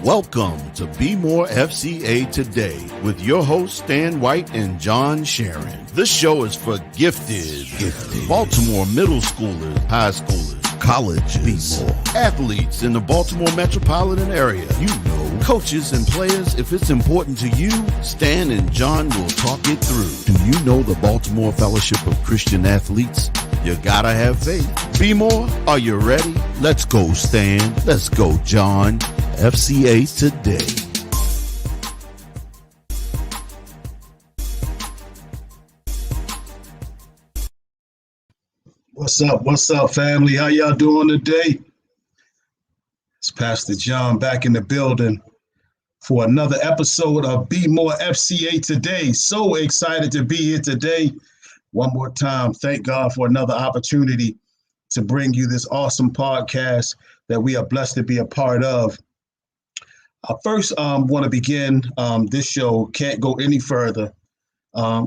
Welcome to Be More FCA Today with your hosts Stan White and John Sharon. This show is for gifted Baltimore middle schoolers, high schoolers, colleges, athletes in the Baltimore metropolitan area. You know, coaches and players. If it's important to you, Stan and John will talk it through. Do you know the Baltimore Fellowship of Christian Athletes? You gotta have faith. Be More, are you ready? Let's go, Stan. Let's go, John. FCA Today. What's up, family? How y'all doing today? It's Pastor John back in the building for another episode of Be More FCA Today. So excited to be here today. One more time, thank God for another opportunity to bring you this awesome podcast that we are blessed to be a part of. I first want to begin this show, can't go any further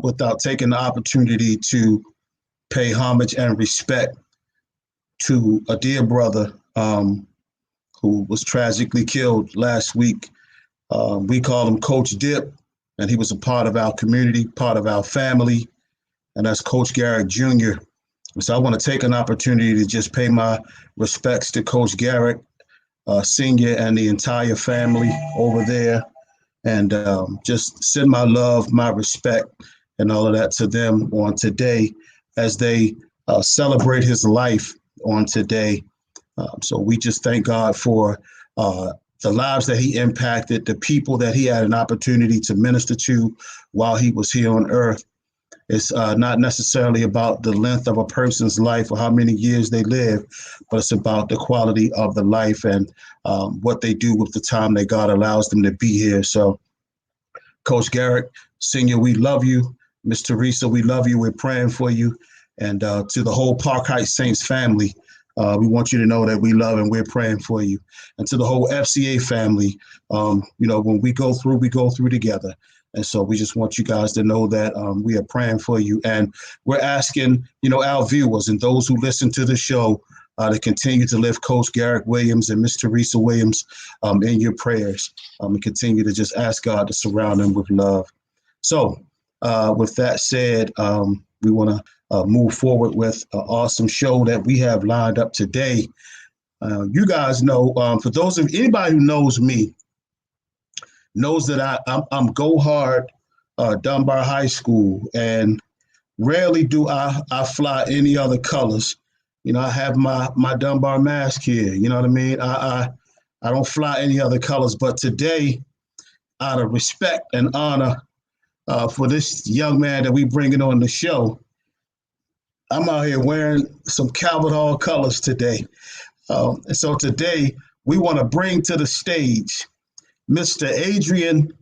without taking the opportunity to pay homage and respect to a dear brother who was tragically killed last week. We call him Coach Dip, and he was a part of our community, part of our family, and that's Coach Garrett Jr. So I want to take an opportunity to just pay my respects to Coach Garrett Senior and the entire family over there, and just send my love, my respect, and all of that to them on today as they celebrate his life on today. So we just thank God for the lives that he impacted, the people that he had an opportunity to minister to while he was here on earth. It's not necessarily about the length of a person's life or how many years they live, but it's about the quality of the life and what they do with the time that God allows them to be here. So, Coach Garrett Senior, we love you. Miss Teresa, we love you. We're praying for you. And to the whole Park Heights Saints family, we want you to know that we love and we're praying for you. And to the whole FCA family, when we go through together. And so we just want you guys to know that we are praying for you. And we're asking, our viewers and those who listen to the show to continue to lift Coach Garrett Williams and Miss Teresa Williams in your prayers. And continue to just ask God to surround them with love. So with that said, we want to move forward with an awesome show that we have lined up today. You guys know, for those of anybody who knows me, knows that I'm Go Hard Dunbar High School, and rarely do I fly any other colors. I have my Dunbar mask here. You know what I mean? I don't fly any other colors, but today, out of respect and honor for this young man that we bringing on the show, I'm out here wearing some Calvert Hall colors today. And so today, we want to bring to the stage Mr. Adrian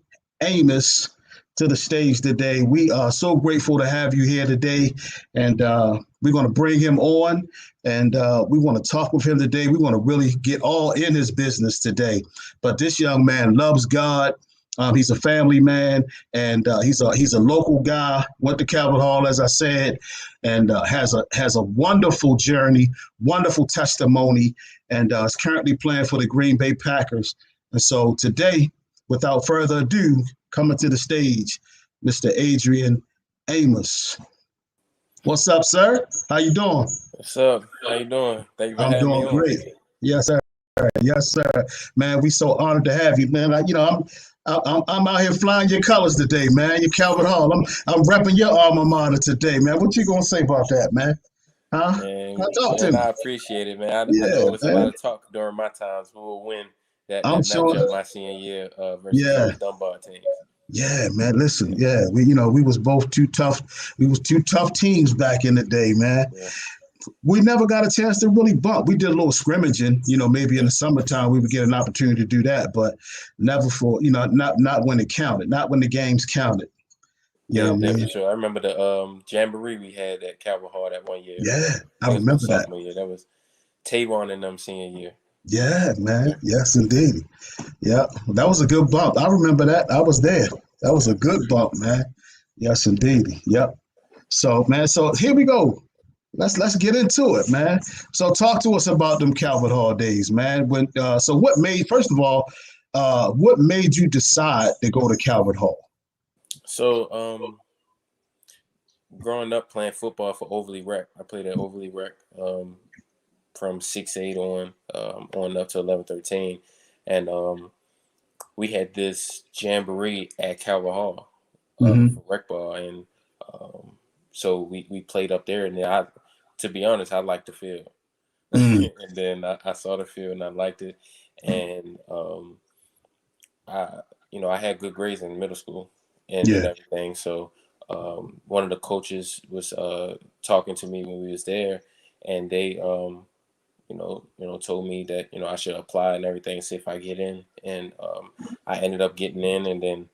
Amos to the stage today. We are so grateful to have you here today, and we're going to bring him on, and we want to talk with him today. We want to really get all in his business today. But this young man loves God. He's a family man, and he's a local guy. Went to Calvert Hall, as I said, and has a wonderful journey, wonderful testimony, and is currently playing for the Green Bay Packers. And so today, without further ado, coming to the stage, Mr. Adrian Amos. What's up, sir? How you doing? What's up? How you doing? Thank you for having me on. I'm doing great. Yes, sir. Yes, sir. Man, we so honored to have you, man. I'm out here flying your colors today, man. Your Calvert Hall. I'm repping your alma mater today, man. What you gonna say about that, man? Huh? Man, Talk to me. I appreciate it, man. I know it's a lot of talk during my times. Who will win that matchup my senior year versus the Dunbar team. Yeah, man. Listen, we was both two tough. We was two tough teams back in the day, man. Yeah. We never got a chance to really bump. We did a little scrimmaging, maybe in the summertime we would get an opportunity to do that, but never for, not when it counted, not when the games counted. For sure. I remember the jamboree we had at Calvert Hall that one year. Yeah, I remember that. Year. That was Tavon and them senior year. Yeah, man. Yes, indeed. Yeah, that was a good bump. I remember that. I was there. That was a good bump, man. Yes, indeed. Yep. So, man, here we go. Let's get into it, man. So talk to us about them Calvert Hall days, man. So what made, first of all, what made you decide to go to Calvert Hall? So, growing up playing football for Overly Rec, I played at Overly Rec from 6'8" on up to 11-13, and we had this jamboree at Calvert Hall for rec ball, and so we played up there. And then to be honest, I liked the field, and then I saw the field and I liked it, and I had good grades in middle school and everything. So one of the coaches was talking to me when we was there, and they told me that I should apply and everything, see if I get in, and I ended up getting in. And then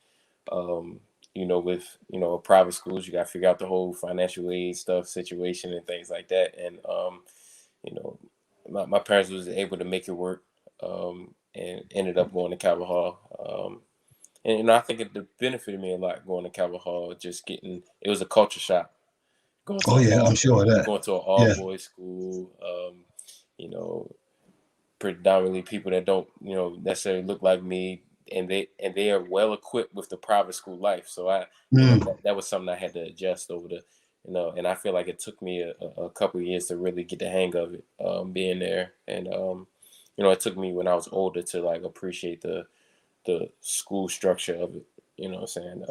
with private schools, you got to figure out the whole financial aid stuff situation and things like that. And my parents was able to make it work, and ended up going to Calvert Hall. And I think it benefited me a lot going to Calvert Hall. It was a culture shock. I'm sure of that. Going to an all-boys school, predominantly people that don't, necessarily look like me, and they are well equipped with the private school life. So that was something I had to adjust over the, and I feel like it took me a couple of years to really get the hang of it, being there. And it took me when I was older to like appreciate the school structure of it. You know what I'm saying?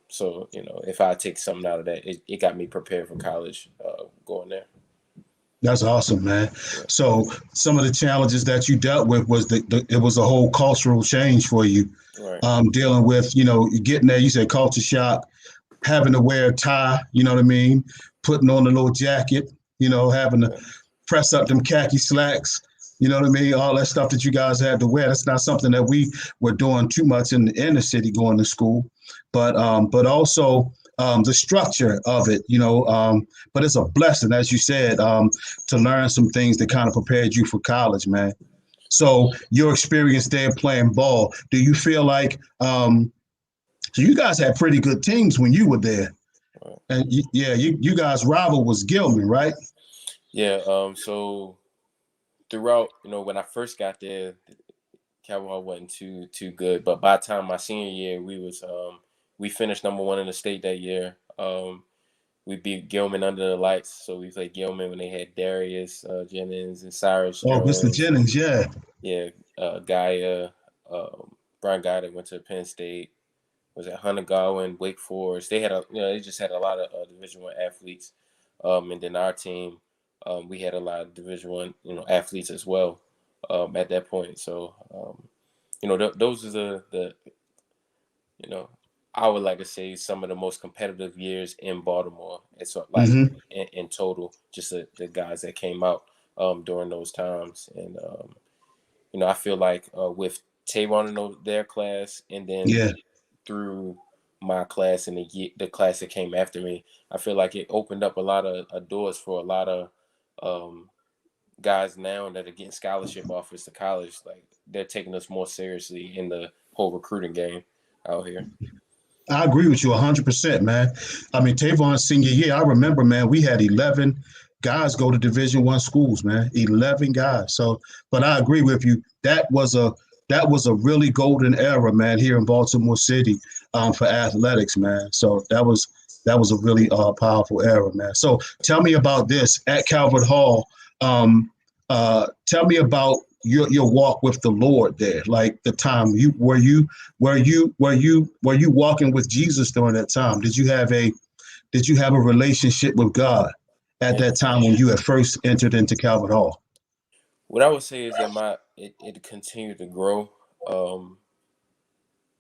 So if I take something out of that, it got me prepared for college, going there. That's awesome, man. So some of the challenges that you dealt with was it was a whole cultural change for you. Right. Dealing with, getting there, you said culture shock, having to wear a tie, you know what I mean? Putting on a little jacket, having to press up them khaki slacks, you know what I mean? All that stuff that you guys had to wear. That's not something that we were doing too much in the inner city going to school, but also the structure of it, but it's a blessing, as you said, to learn some things that kind of prepared you for college, man. So your experience there playing ball, do you feel like, so you guys had pretty good teams when you were there, and you guys' rival was Gilman, right? Yeah. So throughout, when I first got there, Calvert Hall wasn't too good, but by the time my senior year, we finished number 1 in the state that year. We beat Gilman under the lights. So we played Gilman when they had Darius Jennings and Cyrus Jones. Mr. Jennings, yeah. Yeah, Gaia, Brian Guy that went to Penn State, was at Hunter Godwin, Wake Forest. They had they just had a lot of Division I athletes. And then our team, we had a lot of Division I, athletes as well at that point. So, those are the I would like to say some of the most competitive years in Baltimore. It's like in total, just the guys that came out during those times. And, I feel like with Tavon and their class, and then through my class and the class that came after me, I feel like it opened up a lot of doors for a lot of guys now that are getting scholarship offers to college. Like, they're taking us more seriously in the whole recruiting game out here. I agree with you 100%, man. I mean, Tavon's senior year, I remember, man, we had 11 guys go to Division I schools, man. 11 guys. So, but I agree with you. That was a really golden era, man, here in Baltimore City, for athletics, man. So that was a really powerful era, man. So tell me about this at Calvert Hall. Tell me about your walk with the Lord there, like the time were you walking with Jesus during that time? Did you have a relationship with God at that time when you had first entered into Calvert Hall? What I would say is that it continued to grow. I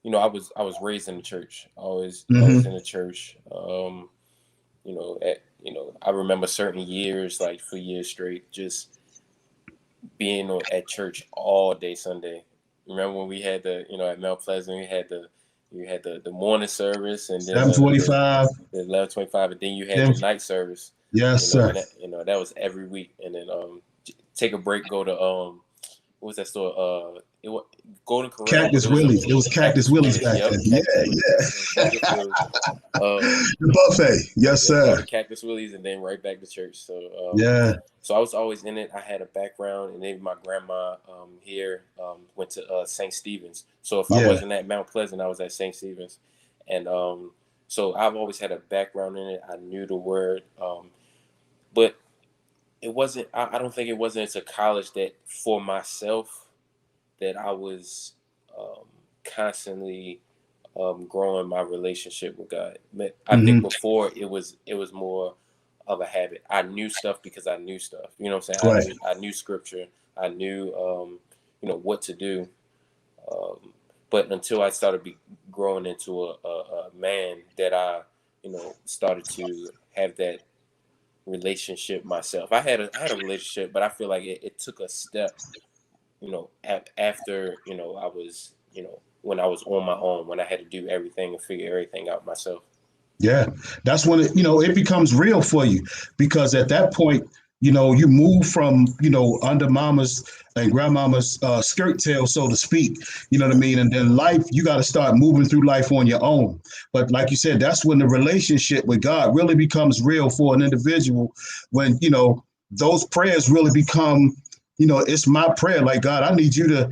was raised in the church. I was in the church. I remember certain years, like for years straight, just being at church all day Sunday. Remember when we had at Mount Pleasant, you had the morning service, and then 11:25, the 11:25, and then you had the night service. Yes, sir. And that was every week, and then take a break, go to what was that store? It was Golden Corral. Cactus Willie's. It was Cactus Willie's back Yep, then. Yeah. Cactus Willie's. The buffet. Yes, Go sir. to Cactus Willie's and then right back to church. So Yeah. So I was always in it. I had a background, and then my grandma here went to St. Stephen's. So if I wasn't at Mount Pleasant, I was at St. Stephen's, and so I've always had a background in it. I knew the word, but it wasn't. I don't think it wasn't until college that for myself that I was constantly growing my relationship with God. But I think before it was more of a habit. I knew stuff because I knew stuff. You know what I'm saying? Right. I knew scripture. I knew what to do. But until I started growing into a man, that I started to have that relationship myself. I had a relationship, but I feel like it took a step, after I was when I was on my own, when I had to do everything and figure everything out myself. Yeah, that's when it becomes real for you, because at that point, you move from, under mama's and grandmama's skirt tail, so to speak, you know what I mean? And then life, you got to start moving through life on your own. But like you said, that's when the relationship with God really becomes real for an individual, when, those prayers really become, it's my prayer. Like, God, I need you to,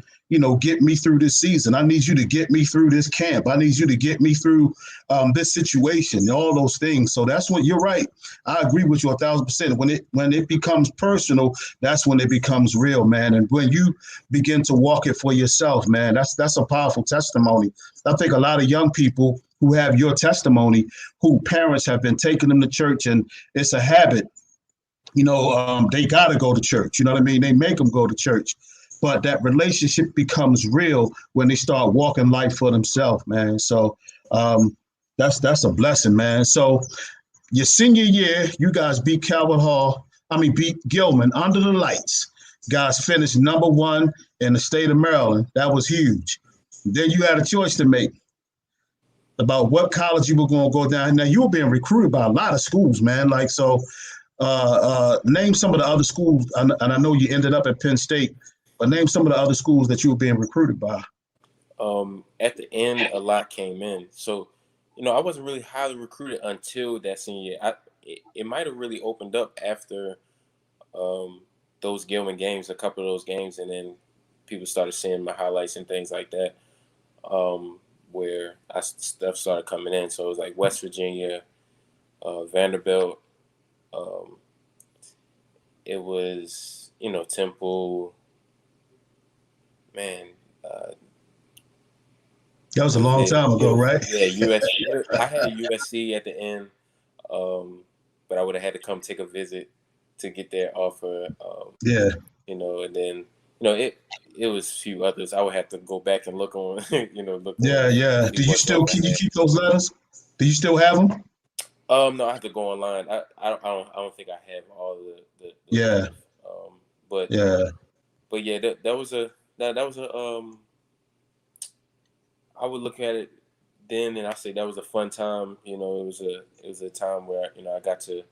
get me through this season. I need you to get me through this camp. I need you to get me through this situation, all those things. So that's when you're right. I agree with you 1,000%. When it becomes personal, that's when it becomes real, man. And when you begin to walk it for yourself, man, that's a powerful testimony. I think a lot of young people who have your testimony, who parents have been taking them to church, and it's a habit, they got to go to church. You know what I mean? They make them go to church. But that relationship becomes real when they start walking life for themselves, man. So that's a blessing, man. So your senior year, you guys beat Gilman under the lights. Guys finished number 1 in the state of Maryland. That was huge. Then you had a choice to make about what college you were going to go down. Now, you were being recruited by a lot of schools, man. Like, so name some of the other schools. And I know you ended up at Penn State. But name some of the other schools that you were being recruited by. At the end, a lot came in. So, I wasn't really highly recruited until that senior year. It might have really opened up after those Gilman games, a couple of those games, and then people started seeing my highlights and things like that, where stuff started coming in. So it was like West Virginia, Vanderbilt. It was, Temple. Man, that was a long time ago, right? Yeah, USC. I had a USC at the end, but I would have had to come take a visit to get their offer. And then it was a few others. I would have to go back and look on. Look. Yeah. Do you still keep those letters? Do you still have them? No, I have to go online. I don't think I have all the yeah. Letters. But yeah, that was a. I would look at it then, and I say that was a fun time. It was a time where I got to,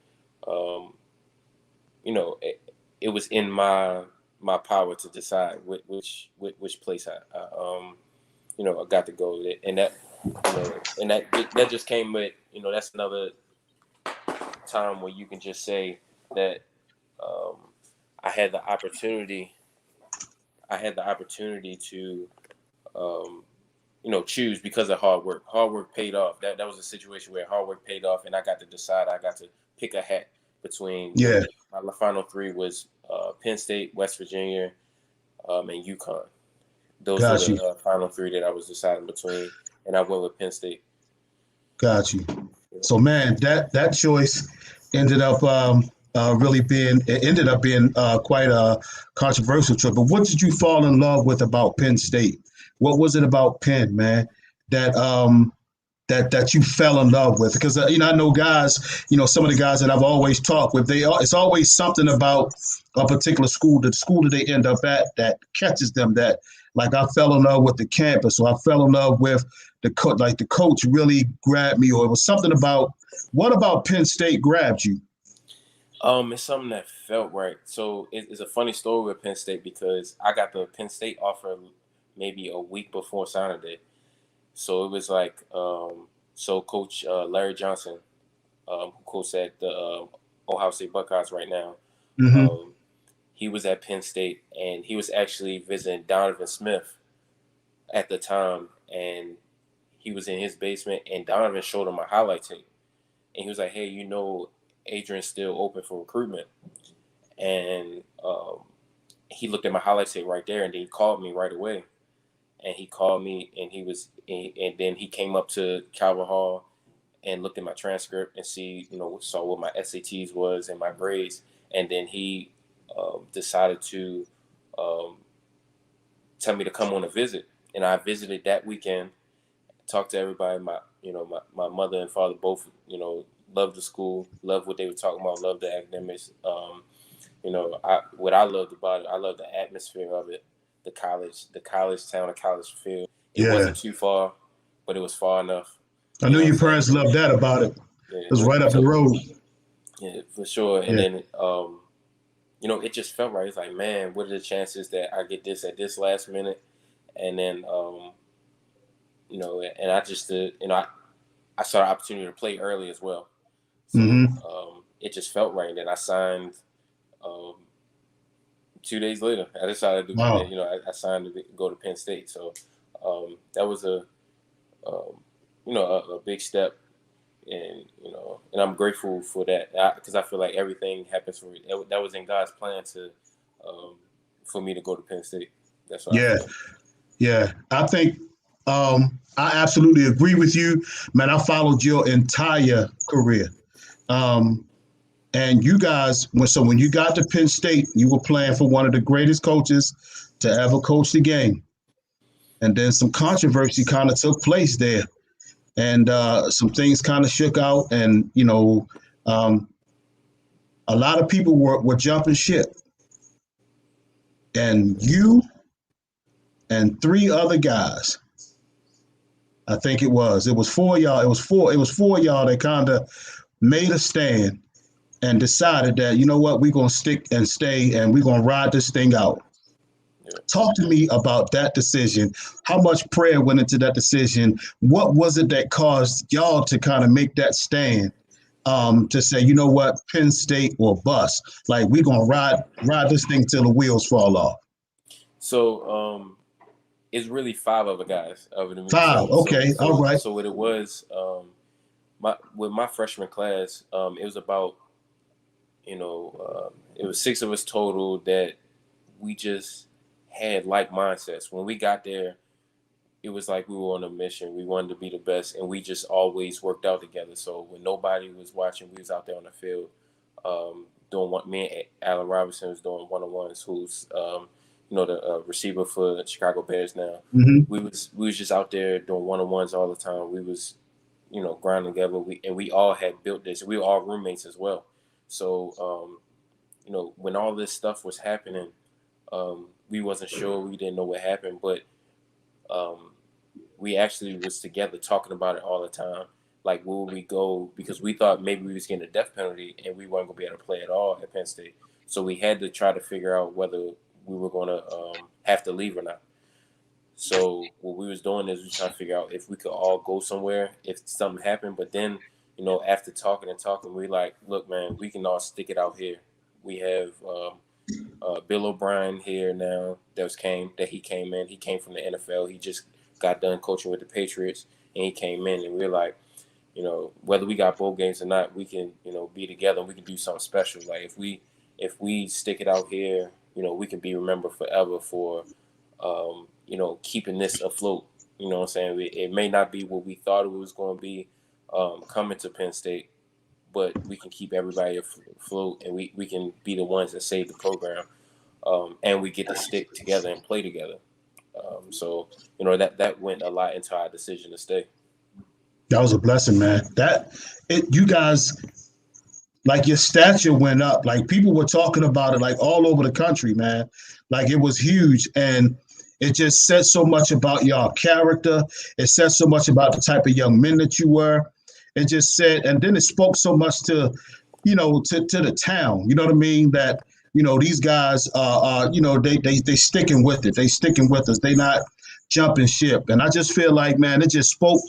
it was in my power to decide which place I got to go with it, and that just came with that's another time where you can just say that I had the opportunity to, choose because of hard work. Hard work paid off. That was a situation where hard work paid off, and I got to decide. I got to pick a hat between. My final 3 was Penn State, West Virginia, and UConn. Those are the final 3 that I was deciding between, and I went with Penn State. Got you. So, man, that choice ended up being quite a controversial choice. But what did you fall in love with about Penn State? What was it about Penn, man, that you fell in love with? Because I know guys, some of the guys that I've always talked with, it's always something about a particular school, the school that they end up at, that catches them. That, like, I fell in love with the campus, or I fell in love with the coach really grabbed me, or it was something about. What about Penn State grabbed you? It's something that felt right. So it's a funny story with Penn State because I got the Penn State offer maybe a week before signing day. So it was like, so Coach Larry Johnson, who coaches at the Ohio State Buckeyes right now, Mm-hmm. um, he was at Penn State and he was actually visiting Donovan Smith at the time, and he was in his basement, and Donovan showed him a highlight tape, and he was like, "Hey, Adrian's still open for recruitment," and he looked at my highlight tape right there, and then he called me right away, and he called me, and and then he came up to Calvert Hall and looked at my transcript and saw what my SATs was and my grades, and then he decided to um, tell me to come on a visit, and I visited that weekend, talked to everybody. My mother and father both loved the school, loved what they were talking about, loved the academics. What I loved about it, I loved the atmosphere of it, the college town, the college feel. It Yeah. wasn't too far, but it was far enough. I knew What I'm your saying? parents loved that about it. Yeah, It was right up the so road. yeah, for sure. And Yeah. then it just felt right. It's like, man, what are the chances that I get this at this last minute? And then and I just I saw the opportunity to play early as well. So Mm-hmm. it just felt right. And then I signed 2 days later. I decided to, Wow. I signed to go to Penn State. So that was a big step. And I'm grateful for that because I feel like everything happens for me. That was in God's plan for me to go to Penn State. That's what I Yeah. feel. Yeah. I think I absolutely agree with you. Man, I followed your entire career. Um, and you guys, when you got to Penn State, you were playing for one of the greatest coaches to ever coach the game. And then some controversy kind of took place there. And some things kind of shook out. And, a lot of people were jumping ship. And you and three other guys, I think it was four of y'all. It was four of y'all that kind of made a stand and decided that, you know what, we're going to stick and stay and we're going to ride this thing out. Yeah. Talk to me about that decision. How much prayer went into that decision? What was it that caused y'all to kind of make that stand to say, you know what, Penn State or bust? Like, we're going to ride this thing till the wheels fall off. So it's really five other guys other than me. Five. Okay. All right. So what it was, with my freshman class, it was about, it was 6 of us total that we just had like mindsets. When we got there, it was like we were on a mission. We wanted to be the best, and we just always worked out together. So when nobody was watching, we was out there on the field doing what me and Allen Robinson was doing one-on-ones, who's the receiver for the Chicago Bears now. Mm-hmm. We was just out there doing one-on-ones all the time. We was grinding together. We all had built this. We were all roommates as well. So when all this stuff was happening, we wasn't sure. We didn't know what happened, but we actually was together talking about it all the time. Like, where would we go? Because we thought maybe we was getting a death penalty and we weren't gonna be able to play at all at Penn State. So we had to try to figure out whether we were gonna have to leave or not. So what we was doing is we trying to figure out if we could all go somewhere if something happened. But then, after talking, we like, look, man, we can all stick it out here. We have Bill O'Brien here now he came in. He came from the NFL. He just got done coaching with the Patriots, and he came in, and we were like, whether we got bowl games or not, we can, be together and we can do something special. Like, if we stick it out here, we can be remembered forever for, keeping this afloat. You know what I'm saying? It may not be what we thought it was going to be coming to Penn State, but we can keep everybody afloat, and we can be the ones that save the program, and we get to stick together and play together. So that went a lot into our decision to stay. That was a blessing, man. You guys, like, your stature went up. Like, people were talking about it like all over the country, man. Like, it was huge, and it just said so much about your character. It said so much about the type of young men that you were. It just said, and then it spoke so much to, to the town. You know what I mean? That these guys are they sticking with it. They sticking with us. They not jumping ship. And I just feel like, man, it just spoke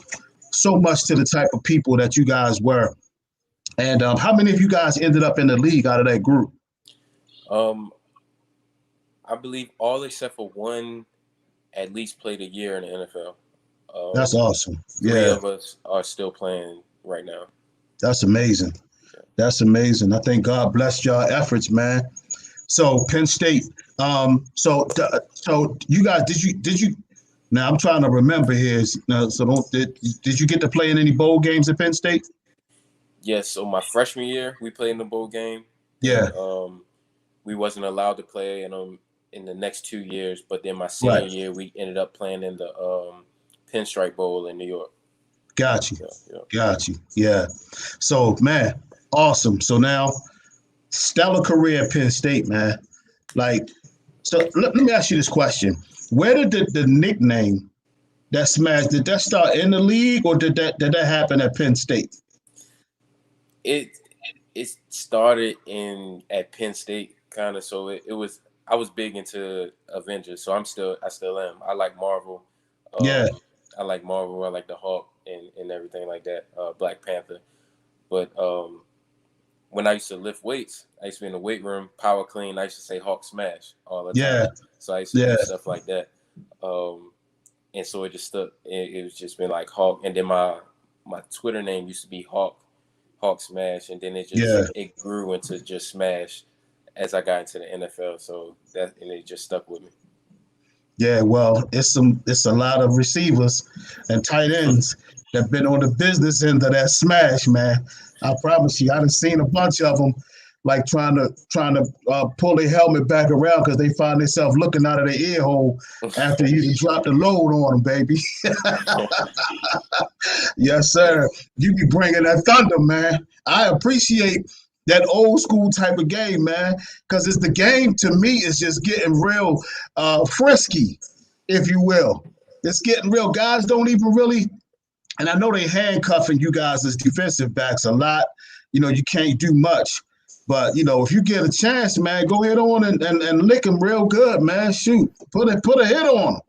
so much to the type of people that you guys were. And how many of you guys ended up in the league out of that group? I believe all except for one at least played a year in the NFL. That's awesome. Three Yeah, of us are still playing right now. that's amazing. That's amazing. I think God blessed y'all efforts, man. So Penn State. So you guys, did you? Now I'm trying to remember here. So did you get to play in any bowl games at Penn State? Yes. So my freshman year, we played in the bowl game. Yeah. And, we wasn't allowed to play in the next 2 years, but then my senior Right. year, we ended up playing in the Pinstripe Bowl in New York. Got you. Yeah. Got you. Yeah. So man, awesome. So now, stellar career at Penn State, man. Like, so let me ask you this question: where did the nickname that Smash did that start in the league, or did that happen at Penn State? It started at Penn State, kind of. So it was. I was big into Avengers, so I still am. I like Marvel. Yeah. I like Marvel. I like the Hulk and everything like that. Black Panther. But when I used to lift weights, I used to be in the weight room, power clean. I used to say Hulk smash all the time. Yeah. So I used to do stuff like that. And so it just stuck. It was just been like Hulk. And then my Twitter name used to be Hulk Smash. And then it grew into just Smash as I got into the NFL. So and it just stuck with me. Yeah, well, it's a lot of receivers and tight ends that been on the business end of that smash, man. I promise you, I done seen a bunch of them like trying to pull their helmet back around because they find themselves looking out of their ear hole after you dropped the load on them, baby. Yes, sir. You be bringing that thunder, man. I appreciate that old school type of game, man, because it's the game to me is just getting real frisky, if you will. It's getting real. Guys don't even really, and I know they handcuffing you guys as defensive backs a lot. You can't do much. But, if you get a chance, man, go ahead on and lick them real good, man. Shoot. Put a hit on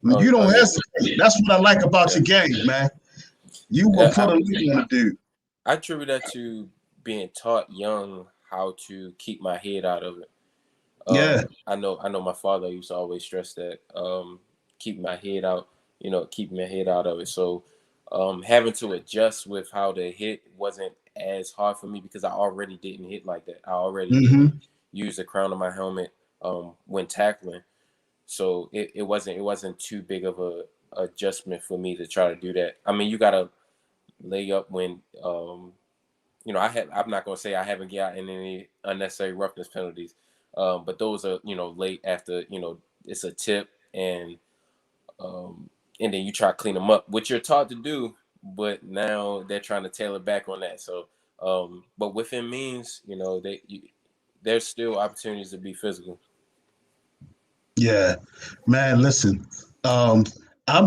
them. You don't hesitate. That's what I like about your game, man. You will put a lick on a dude. I attribute that to being taught young how to keep my head out of it. I know my father used to always stress that keep my head out, keeping my head out of it. So having to adjust with how to hit wasn't as hard for me because I already didn't hit like that. I already didn't use the crown of my helmet when tackling. So it wasn't too big of a adjustment for me to try to do that. I mean, you gotta lay up when I'm not gonna say I haven't gotten any unnecessary roughness penalties, but those are late after it's a tip and then you try to clean them up, which you're taught to do, but now they're trying to tailor back on that. So, but within means, there's still opportunities to be physical. Yeah, man. Listen, I'm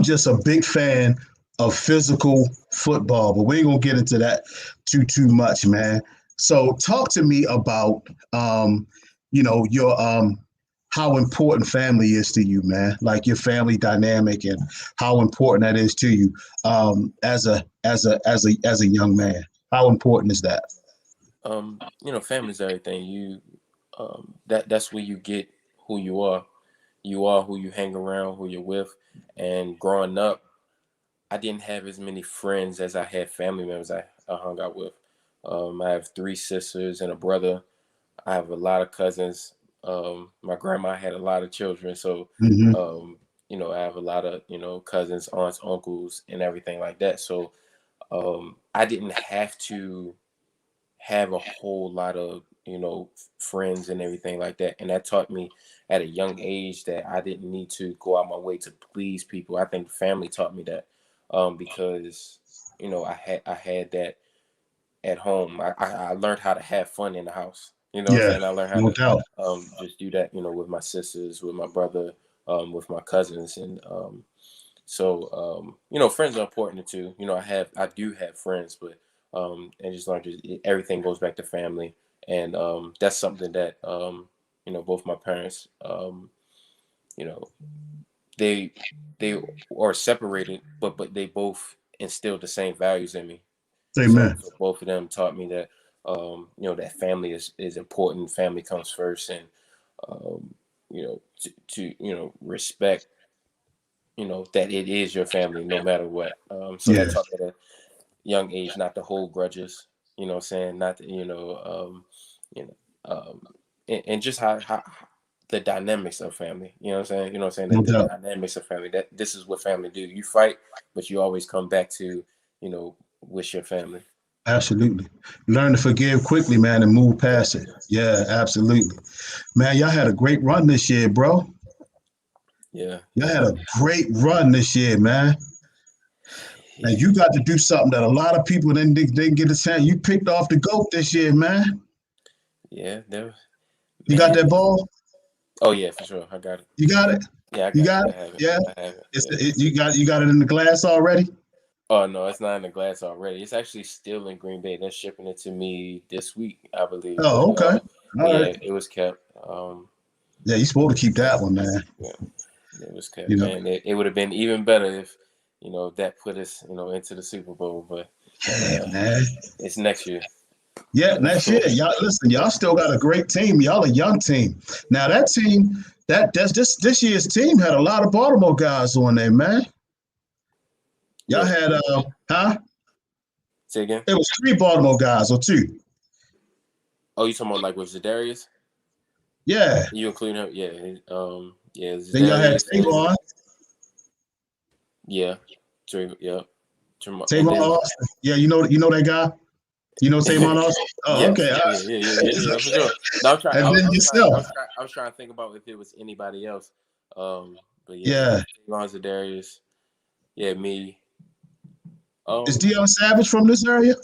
just a big fan of physical football, but we ain't gonna get into that too much, man. So talk to me about your how important family is to you, man. Like your family dynamic and how important that is to you as a young man. How important is that? Family is everything. That's where you get who you are. You are who you hang around, who you're with. And growing up, I didn't have as many friends as I had family members I hung out with. I have 3 sisters and a brother. I have a lot of cousins. My grandma had a lot of children. So, I have a lot of, cousins, aunts, uncles, and everything like that. So I didn't have to have a whole lot of, friends and everything like that. And that taught me at a young age that I didn't need to go out my way to please people. I think family taught me that because, I had that at home. I learned how to have fun in the house. You know what I'm saying? I learned how to just do that, with my sisters, with my brother, with my cousins. And so, friends are important too. I do have friends, but and just learned everything goes back to family. And that's something that, both my parents, they are separated, but they both instilled the same values in me. So, Amen. so both of them taught me that, that family is important. Family comes first, and, to respect, that it is your family no matter what. So Yeah. that taught me at a young age not to hold grudges, what I'm saying, not to, and just how the dynamics of family, what I'm saying, No that the doubt. dynamics of family, that this is what family do. You fight, but you always come back to, with your family. Absolutely. Learn to forgive quickly, man, and move past it. Yeah, absolutely. Man, y'all had a great run this year, bro. Yeah. Y'all had a great run this year, man. And you got to do something that a lot of people didn't get a chance. You picked off the GOAT this year, man. Yeah, You got man. that ball? Oh yeah, for sure. I got it. You got it? Yeah, I You got got it. it? I have it. Yeah. I have it. You got it in the glass already? Oh no, it's not in the glass already. It's actually still in Green Bay. They're shipping it to me this week, I believe. Oh, But, okay. but All yeah, right. it was kept. Yeah, you're supposed to keep that one, man. Yeah, it was kept, You know. man. It would have been even better if, that put us, into the Super Bowl. But Yeah, man. it's next year. Yeah, next year. Y'all listen, y'all still got a great team. Y'all a young team. Now that team, that's this year's team had a lot of Baltimore guys on there, man. Y'all had Say again. It was 3 Baltimore guys or 2. Oh, you talking about like with Zadarius? Yeah. You include him? Yeah. Then y'all had Zadarius Tavon. Yeah. Yeah. And Tavon then Austin. Yeah, you know that guy? You know Tavon Austin? Oh, yes, okay. Yeah, for sure. No, I'm trying. And then yourself. I was trying to think about if it was anybody else. But Yeah. Tavon, Zadarius. Yeah, me. Is Deion Savage from this area?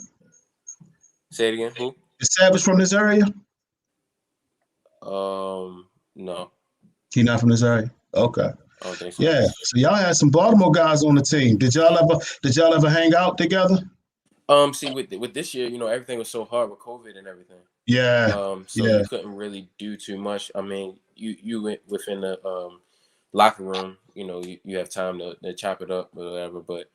Say it again. Who? Is Savage from this area? No. He not from this area? Okay. I don't think so. Yeah. So y'all had some Baltimore guys on the team. Did y'all ever hang out together? See, with this year, everything was so hard with COVID and everything. Yeah. So you couldn't really do too much. I mean, you went within the locker room. You have time to chop it up or whatever. But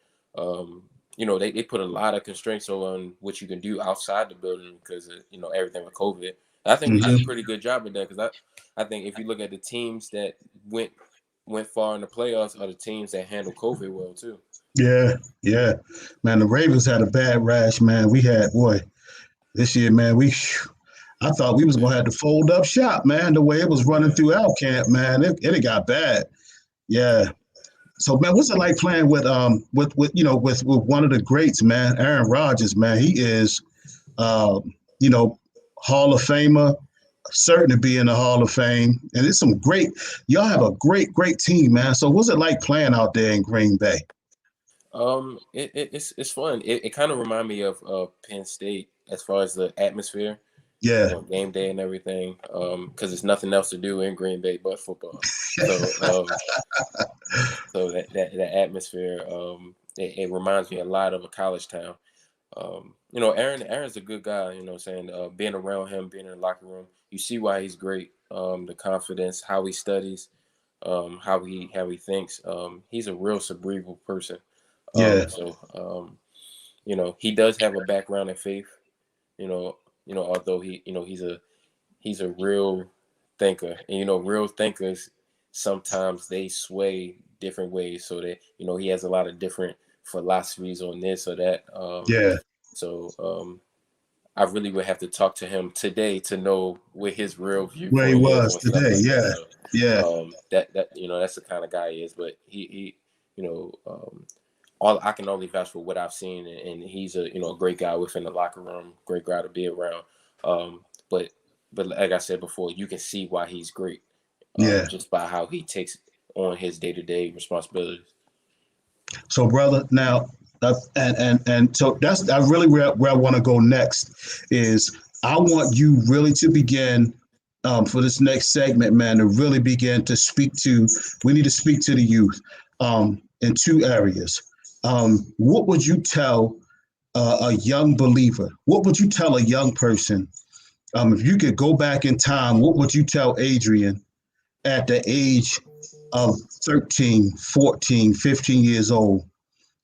they put a lot of constraints on what you can do outside the building because of, everything with COVID. I think we did a pretty good job with that because I think if you look at the teams that went far in the playoffs are the teams that handle COVID well too. Yeah. Man, the Ravens had a bad rash, man. We had, this year, man, I thought we was going to have to fold up shop, man, the way it was running through our camp, man. It got bad. Yeah. So, man, what's it like playing with one of the greats, man, Aaron Rodgers, man? He is, Hall of Famer, certain to be in the Hall of Fame. And it's y'all have a great team, man. So what's it like playing out there in Green Bay? It's fun. It kind of reminds me of Penn State as far as the atmosphere. Yeah. Game day and everything. Because there's nothing else to do in Green Bay but football. So so that atmosphere, it reminds me a lot of a college town. Aaron's a good guy, being around him, being in the locker room, you see why he's great. The confidence, how he studies, how he thinks. He's a real cerebral person. Yeah. He does have a background in faith, although he's a real thinker, and real thinkers sometimes they sway different ways, so that he has a lot of different philosophies on this or that. So I really would have to talk to him today to know what his real viewpoint where he was is today. like Yeah. So, Yeah. that's the kind of guy he is. But he all I can only vouch for what I've seen, and he's a great guy within the locker room, great guy to be around. But like I said before, you can see why he's great. Just by how he takes on his day-to-day responsibilities. So, brother, now and so that's really where I want to go next is I want you really to begin for this next segment, man, to really begin to we need to speak to the youth in 2 areas. What would you tell a young believer? What would you tell a young person? If you could go back in time, what would you tell Adrian at the age of 13, 14, 15 years old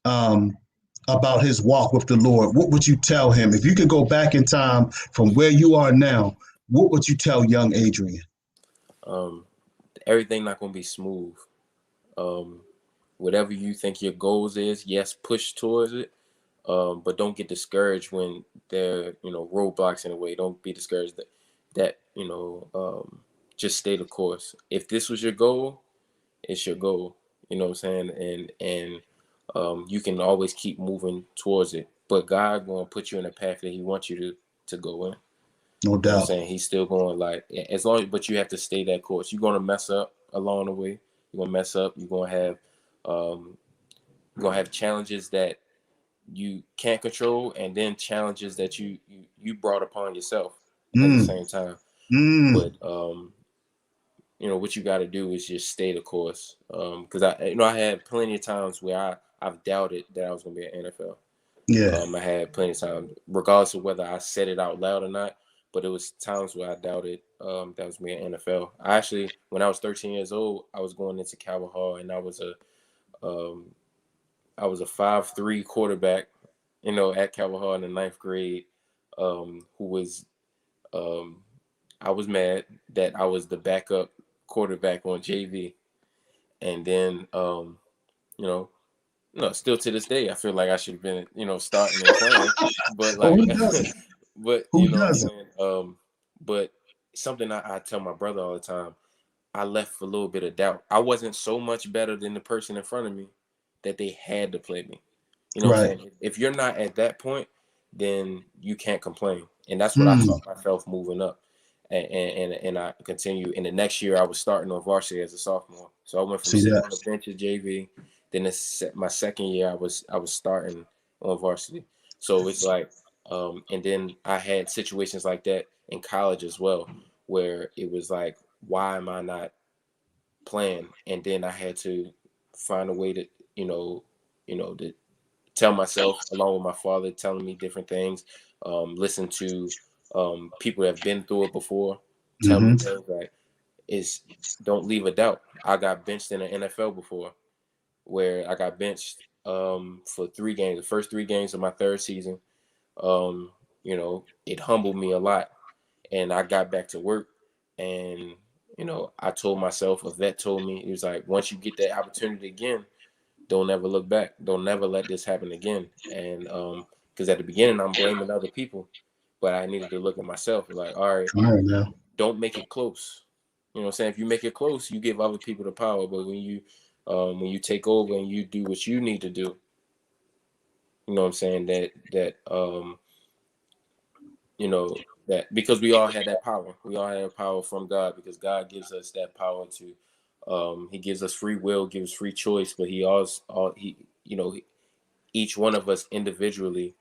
about his walk with the Lord? What would you tell him? If you could go back in time from where you are now, what would you tell young Adrian? Everything not going to be smooth. Whatever you think your goals is, yes, push towards it. But don't get discouraged when there, roadblocks in the way. Don't be discouraged that just stay the course. If this was your goal, it's your goal. You know what I'm saying? And you can always keep moving towards it. But God going to put you in a path that He wants you to go in. No You know what doubt. I'm saying? He's still going but you have to stay that course. You're going to mess up along the way. You're going to mess up. You're going to have challenges that you can't control, and then challenges that you brought upon yourself at the same time. But what you got to do is just stay the course. Because I had plenty of times where I've doubted that I was going to be an NFL. Yeah. I had plenty of times, regardless of whether I said it out loud or not. But it was times where I doubted that was me in NFL. I actually, when I was 13 years old, I was going into Calvin Hall, and I was a 5'3" quarterback, at Calvin Hall in the 9th grade, who was, I was mad that I was the backup quarterback on JV. And then, still to this day, I feel like I should have been, starting and playing, but like, Who doesn't? but Who you know doesn't? what I'm saying? But something I tell my brother all the time, I left a little bit of doubt. I wasn't so much better than the person in front of me that they had to play me. You know what I'm saying? If you're not at that point, then you can't complain. And that's what I taught myself moving up. And I continue. In the next year, I was starting on varsity as a sophomore. So I went from sitting on the bench at JV. Then my second year, I was starting on varsity. So it's like, and then I had situations like that in college as well, where it was like, why am I not playing? And then I had to find a way to, to tell myself, along with my father telling me different things, listen to people that have been through it before, tell me things like, don't leave a doubt. I got benched in the NFL before, where I got benched for 3 games, the first 3 games of my 3rd season. It humbled me a lot, and I got back to work, and I told myself, a vet told me, he was like, once you get that opportunity again, don't ever look back. Don't never let this happen again. And because at the beginning, I'm blaming other people, but I needed to look at myself and like, all right, now. don't make it close. You know what I'm saying? If you make it close, you give other people the power. But when you take over and you do what you need to do, you know what I'm saying? That because we all had that power. We all had power from God, because God gives us that power to, He gives us free will, gives free choice, but each one of us individually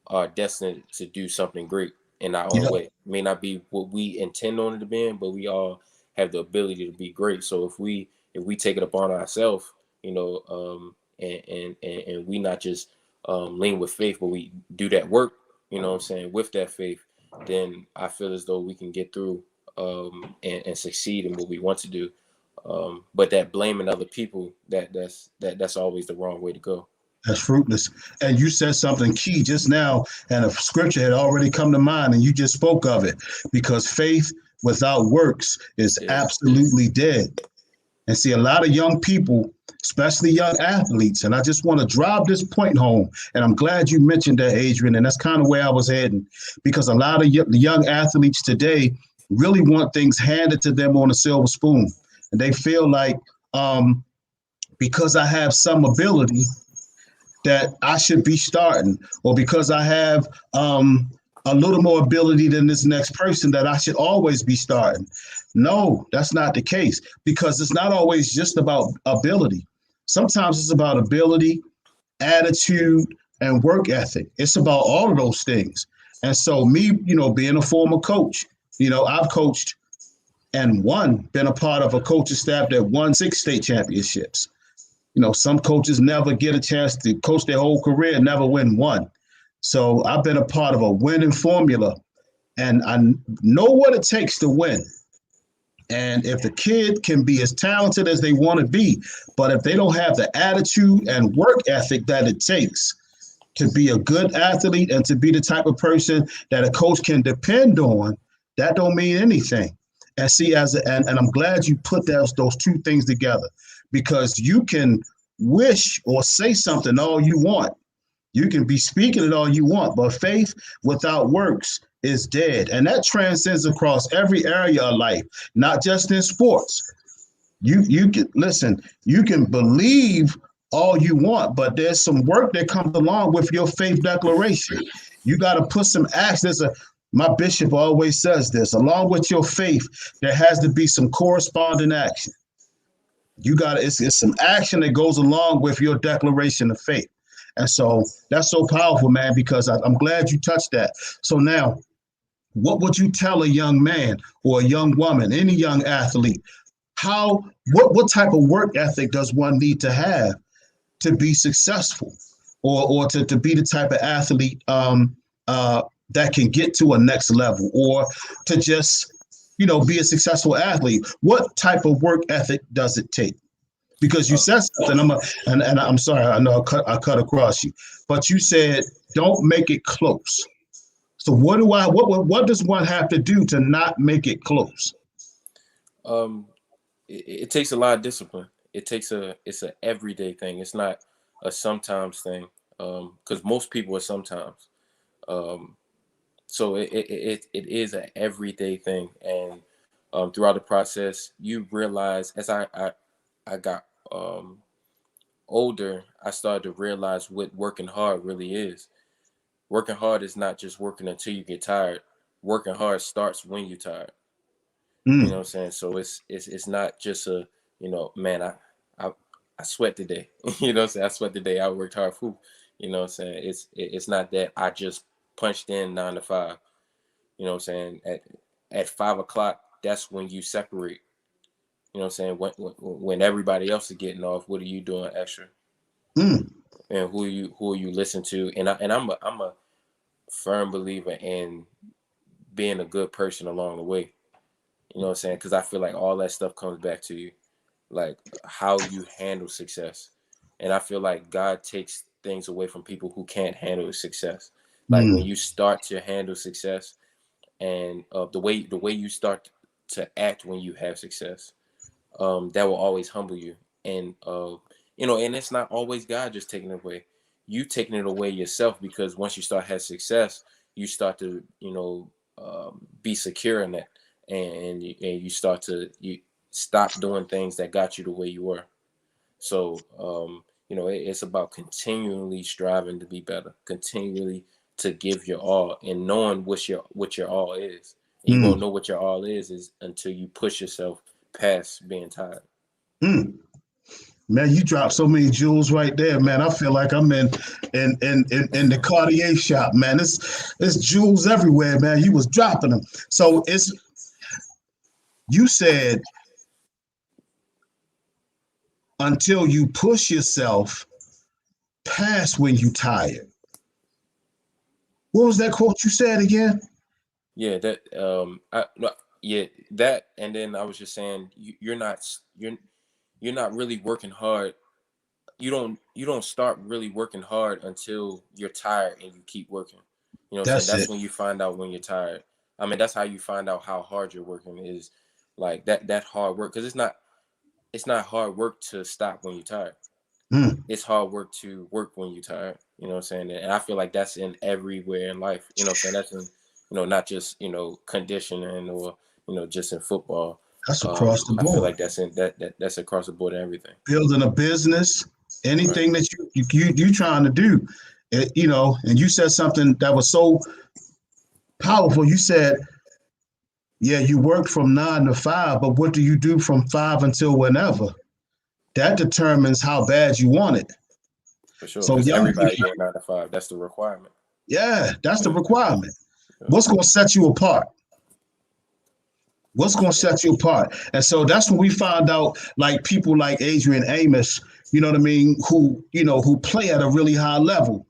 are destined to do something great in our own way. It may not be what we intend on it to be, but we all have the ability to be great. So if we take it upon ourselves, and we not just lean with faith, but we do that work, you know what I'm saying, with that faith, then I feel as though we can get through and succeed in what we want to do. But that blaming other people, that's always the wrong way to go. That's fruitless. And you said something key just now, and a scripture had already come to mind, and you just spoke of it, because faith without works is absolutely dead. And see, a lot of young people, especially young athletes, and I just want to drive this point home, and I'm glad you mentioned that, Adrian, and that's kind of where I was heading, because a lot of the young athletes today really want things handed to them on a silver spoon. And they feel like because I have some ability, that I should be starting, or because I have a little more ability than this next person, that I should always be starting. No, that's not the case, because it's not always just about ability. Sometimes it's about ability, attitude, and work ethic. It's about all of those things. And so me, being a former coach, I've coached and been a part of a coaching staff that won 6 state championships. Some coaches never get a chance to coach their whole career, never win one. So I've been a part of a winning formula, and I know what it takes to win. And if the kid can be as talented as they want to be, but if they don't have the attitude and work ethic that it takes to be a good athlete and to be the type of person that a coach can depend on, that don't mean anything. And see, and I'm glad you put those two things together, because you can wish or say something all you want. You can be speaking it all you want, but faith without works is dead. And that transcends across every area of life, not just in sports. You can listen, you can believe all you want, but there's some work that comes along with your faith declaration. You got to put some action. My bishop always says this, along with your faith, there has to be some corresponding action. It's some action that goes along with your declaration of faith. And so that's so powerful, man, because I'm glad you touched that. So now, what would you tell a young man or a young woman, any young athlete? What type of work ethic does one need to have to be successful, or to be the type of athlete that can get to a next level, or to just, be a successful athlete? What type of work ethic does it take? Because you said something, and I'm sorry, I know I cut across you, but you said don't make it close. So what does one have to do to not make it close? It takes a lot of discipline. It's an everyday thing. It's not a sometimes thing, because most people are sometimes. So it is an everyday thing, and throughout the process, you realize, as I got older, I started to realize what working hard really is. Working hard is not just working until you get tired. Working hard starts when you're tired. You know what I'm saying? So it's not just man, I sweat today. You know what I'm saying? I sweat today. I worked hard. Whew. You know what I'm saying? It's not that I just punched in 9 to 5. You know what I'm saying? At 5 o'clock, that's when you separate. You know what I'm saying? When everybody else is getting off, what are you doing extra? And who are you listening to? And I'm a firm believer in being a good person along the way. You know what I'm saying? Because I feel like all that stuff comes back to you, like how you handle success. And I feel like God takes things away from people who can't handle success. Like when you start to handle success, and the way you start to act when you have success, that will always humble you. And and it's not always God just taking it away. You taking it away yourself, because once you start having success, you start to be secure in that, and you stop doing things that got you the way you were. So it's about continually striving to be better, continually to give your all, and knowing what your all is. And you won't know what your all is until you push yourself past being tired. Man, you dropped so many jewels right there, man. I feel like I'm in the Cartier shop, man. It's jewels everywhere, man. You was dropping them. So you said until you push yourself past when you tired. What was that quote you said again? Yeah, that that, and then I was just saying you're not really working hard. You don't start really working hard until you're tired and you keep working. You know what I'm saying? That's when you find out when you're tired. I mean, that's how you find out how hard you're working, is like that hard work. Because it's not hard work to stop when you're tired. It's hard work to work when you're tired. You know what I'm saying? And I feel like that's in everywhere in life. You know what I'm saying? That's in, not just, conditioning or, just in football. That's across the board. I feel like that's across the board in everything. Building a business, anything that you trying to do, and you said something that was so powerful. You said, yeah, you work from 9 to 5, but what do you do from 5 until whenever? That determines how bad you want it. For sure. So everybody doing 9 to 5. That's the requirement. Yeah, that's the requirement. Yeah. What's going to set you apart? What's going to set you apart? And so that's when we found out, like people like Adrian Amos, you know what I mean, who play at a really high level.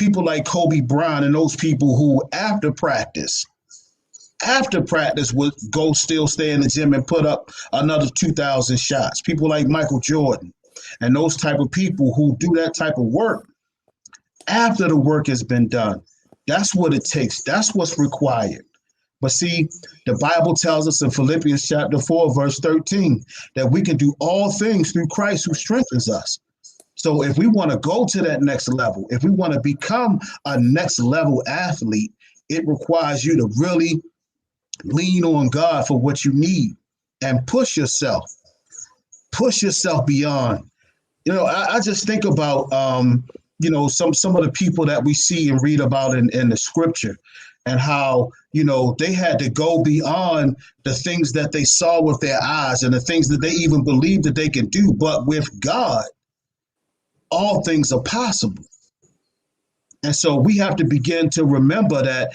people like Kobe Bryant and those people who after practice would go still stay in the gym and put up another 2,000 shots. People like Michael Jordan and those type of people who do that type of work after the work has been done. That's what it takes. That's what's required. But see, the Bible tells us in Philippians chapter 4, verse 13, that we can do all things through Christ who strengthens us. So if we want to go to that next level, if we want to become a next level athlete, it requires you to really lean on God for what you need and push yourself beyond. I just think about, some of the people that we see and read about in the scripture, and how, they had to go beyond the things that they saw with their eyes and the things that they even believed that they can do. But with God, all things are possible. And so we have to begin to remember that,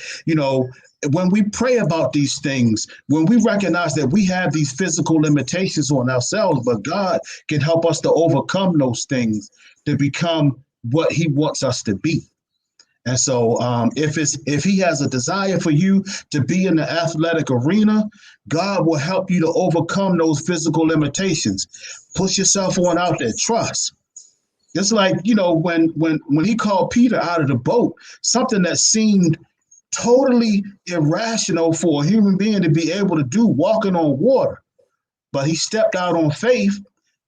when we pray about these things, when we recognize that we have these physical limitations on ourselves, but God can help us to overcome those things to become what he wants us to be. And so if he has a desire for you to be in the athletic arena, God will help you to overcome those physical limitations. Push yourself on out there. Trust. It's like, when he called Peter out of the boat, something that seemed totally irrational for a human being to be able to do, walking on water. But he stepped out on faith.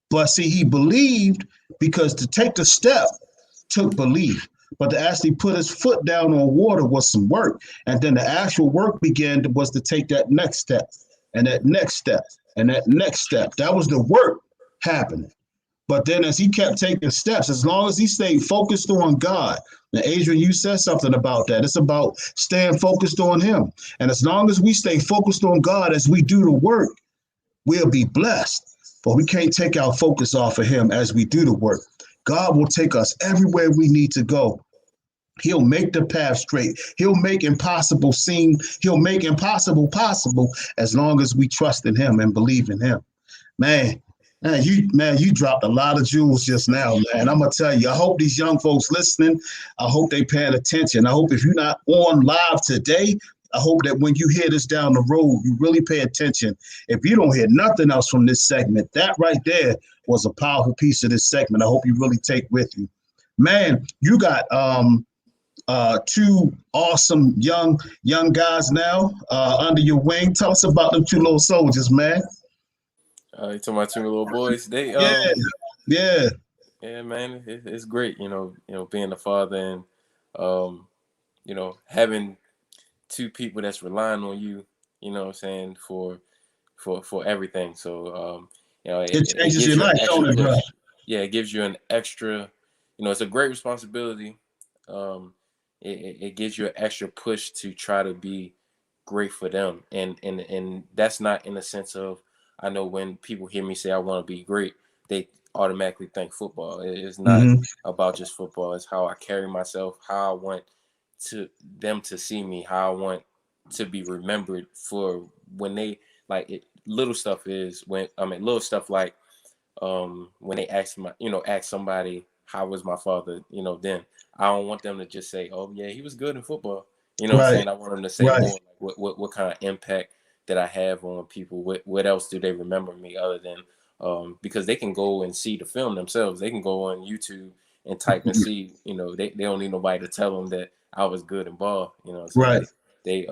But see, he believed, because to take the step took belief. But to actually put his foot down on water was some work. And then the actual work was to take that next step and that next step and that next step. That was the work happening. But then as he kept taking steps, as long as he stayed focused on God, and Adrian, you said something about that. It's about staying focused on him. And as long as we stay focused on God as we do the work, we'll be blessed. But we can't take our focus off of him as we do the work. God will take us everywhere we need to go. He'll make the path straight. He'll make impossible seem. He'll make impossible possible as long as we trust in him and believe in him. Man, you dropped a lot of jewels just now, man. I'm going to tell you, I hope these young folks listening, I hope they paying attention. I hope if you're not on live today, I hope that when you hear this down the road, you really pay attention. If you don't hear nothing else from this segment, that right there was a powerful piece of this segment. I hope you really take with you. Man, you got two awesome young guys now under your wing. Tell us about them two little soldiers, man. You talking about two little boys? They yeah, man, it's great. Being a father and having two people that's relying on you. You know what I'm saying, for everything. So it changes your life, don't it, bro? Yeah, it gives you an extra. It's a great responsibility. It gives you an extra push to try to be great for them, and that's not in the sense of, I know when people hear me say I want to be great, they automatically think football. It's not about just football. It's how I carry myself, how I want them to see me, how I want to be remembered for when they little stuff is little stuff like when they ask somebody, how was my father, then I don't want them to just say, oh yeah, he was good in football. You know what I'm saying? I want them to say more like what kind of impact that I have on people. What else do they remember me other than because they can go and see the film themselves. They can go on YouTube and type and see, they don't need nobody to tell them that I was good in ball, so right. They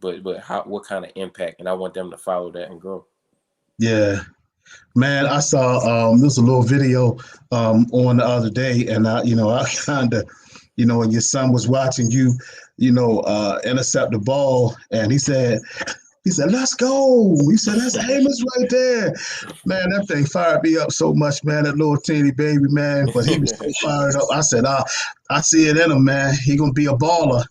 but what kind of impact, and I want them to follow that and grow. Yeah. Man, I saw there's a little video on the other day, and I kind of, when your son was watching you, intercept the ball, and he said, let's go. He said, that's Amos right there. Man, that thing fired me up so much, man, that little teeny baby, man. But he was so fired up. I said, I see it in him, man. He going to be a baller.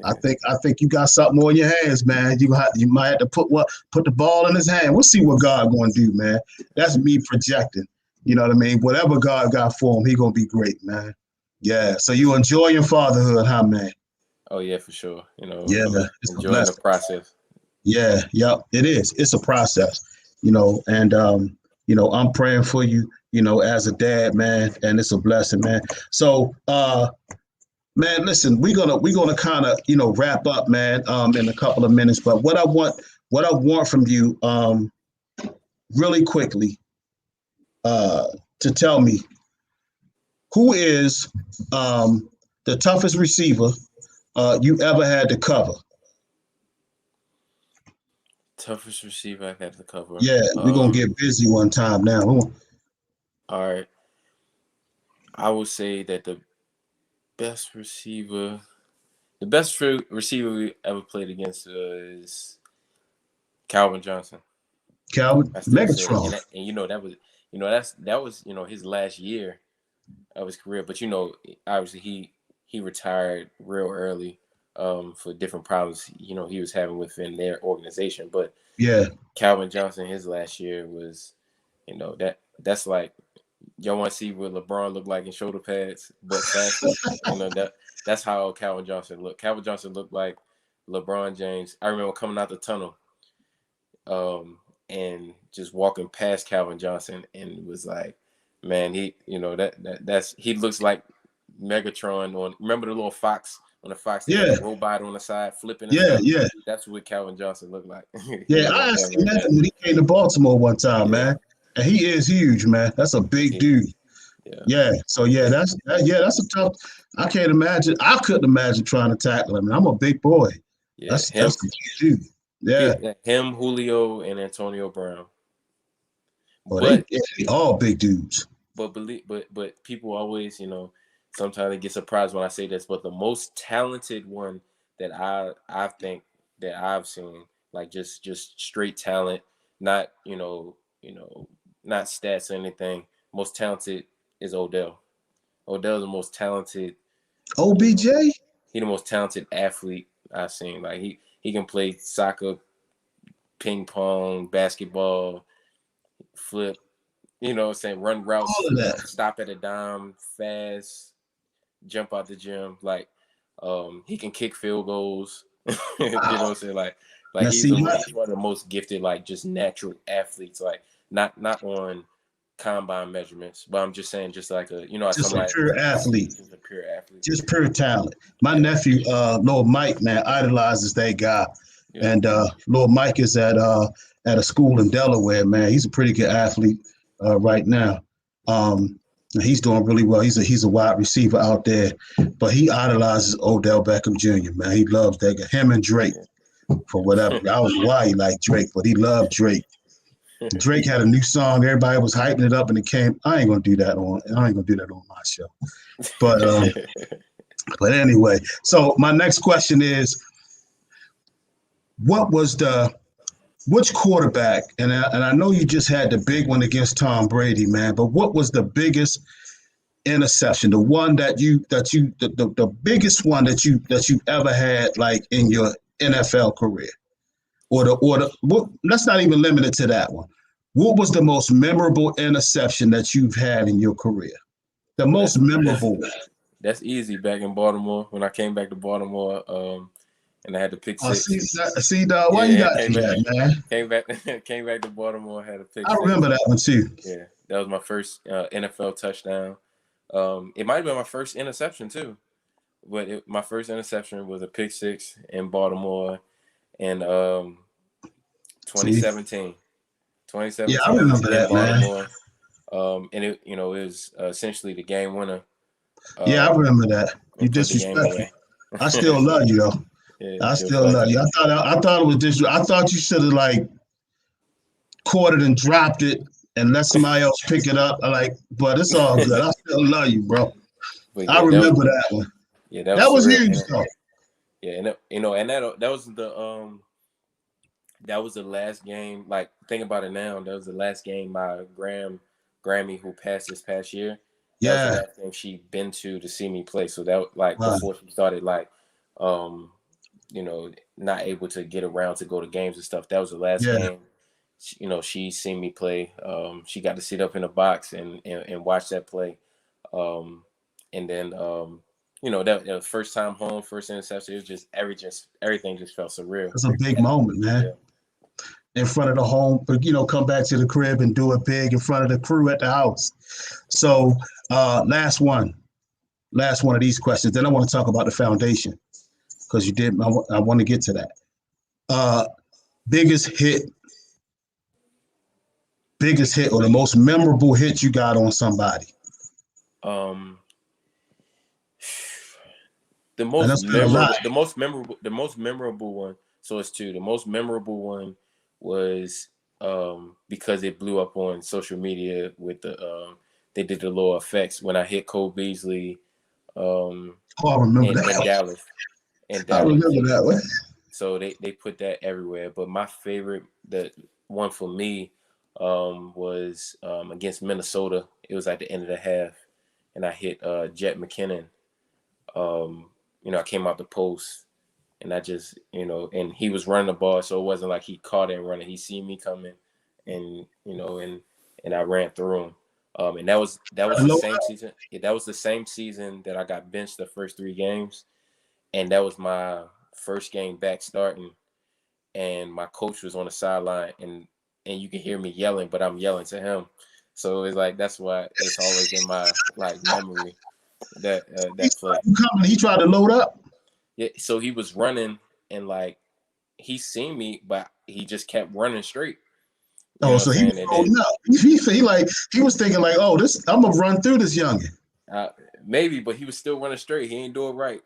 I think you got something on your hands, man. You might have to put the ball in his hand. We'll see what God going to do, man. That's me projecting. You know what I mean? Whatever God got for him, he going to be great, man. Yeah. So you enjoying fatherhood, huh, man? Oh yeah, for sure. Yeah, it's enjoying the process. Yeah, it is. It's a process, and I'm praying for you, as a dad, man, and it's a blessing, man. So Man, listen, we're gonna kind of wrap up, man, in a couple of minutes. But what I want from you, really quickly, to tell me who is the toughest receiver you ever had to cover. Toughest receiver I've had to cover. Yeah, we're gonna get busy one time now. All right. I would say that the best receiver we ever played against was Calvin Johnson. Calvin Megatron. That was his last year of his career. But obviously he retired real early for different problems he was having within their organization. But yeah, Calvin Johnson, his last year was that's like, y'all want to see what LeBron looked like in shoulder pads, but faster. That's how Calvin Johnson looked. Calvin Johnson looked like LeBron James. I remember coming out the tunnel, and just walking past Calvin Johnson, and it was like, man, he looks like Megatron on. Remember the little fox on the Fox? Yeah. Robot on the side flipping. Yeah. That's what Calvin Johnson looked like. Yeah, I asked him that when he came to Baltimore one time, man. And he is huge, man. That's a big dude. Yeah. So that's a tough. I can't imagine. I couldn't imagine trying to tackle him. I'm a big boy. Yeah, that's a big dude. Yeah. Him, Julio, and Antonio Brown. But they all big dudes. But people always, sometimes they get surprised when I say this. But the most talented one that I think that I've seen, like just straight talent, not not stats or anything. Most talented is Odell. Odell's the most talented. OBJ? He the most talented athlete I've seen. Like he can play soccer, ping pong, basketball, flip, run routes, all of that. Stop at a dime, fast, jump out the gym. Like he can kick field goals. Wow. You know what I'm saying? Like he's one of the most gifted, like just natural athletes. Like not on combine measurements, but I'm just saying, just like a pure athlete. Just a pure athlete. Just pure talent. My nephew, Lord Mike, man, idolizes that guy. Yeah. And Lord Mike is at a school in Delaware, man. He's a pretty good athlete right now. He's doing really well. He's a wide receiver out there, but he idolizes Odell Beckham Jr., man. He loves that guy. Him and Drake, for whatever. I don't know why he liked Drake, but he loved Drake. Drake had a new song. Everybody was hyping it up, and it came. I ain't gonna do that on my show. But anyway. So my next question is, which quarterback? And I know you just had the big one against Tom Brady, man. But what was the biggest interception? The one the biggest one that you ever had, like in your NFL career? Let's not even limit it to that one. What was the most memorable interception that you've had in your career? The most memorable one. That's easy. Back in Baltimore, when I came back to Baltimore, and I had to pick six. See, dog, why you got that, man? Came back to Baltimore, had a pick six. I remember that one too. Yeah, that was my first NFL touchdown. It might have been my first interception too, but my first interception was a pick six in Baltimore. And 2017. Yeah, I remember that, man. And it was essentially the game winner. Yeah, I remember that. You disrespectful. I still love you though. Yeah, I still love you. I thought it was just. I thought you should have like caught it and dropped it and let somebody else pick it up. But it's all good. I still love you, bro. I remember that one. Yeah, that was huge though. Yeah, and that was the last game. Like, think about it now. That was the last game my Grammy, who passed this past year. That was the last game she'd been to see me play. So that before she started not able to get around to go to games and stuff. That was the last game. She seen me play. She got to sit up in the box and watch that play. And then that first time home, first interception, it was just everything just felt surreal. It's a big moment, man. Yeah. In front of the home, but come back to the crib and do it big in front of the crew at the house. So last one. last one of these questions. Then I want to talk about the foundation because you did. I want to get to that. Biggest hit or the most memorable hit you got on somebody. The most memorable one. So it's two. The most memorable one was because it blew up on social media with the they did the little effects when I hit Cole Beasley I remember in Dallas. I remember that one. So they put that everywhere. But my favorite, the one for me, was against Minnesota. It was at the end of the half, and I hit Jet McKinnon. I came out the post, and I just, and he was running the ball, so it wasn't like he caught it and running. He seen me coming, and and I ran through him. And that was the same season. Yeah, that was the same season that I got benched the first 3 games, and that was my first game back starting. And my coach was on the sideline, and you can hear me yelling, but I'm yelling to him. So it's like that's why it's always in my memory that play. He tried to load up. Yeah, so he was running and he seen me, but he just kept running straight. So he was thinking this. I'm gonna run through this youngin. Maybe, but he was still running straight. He ain't do it right.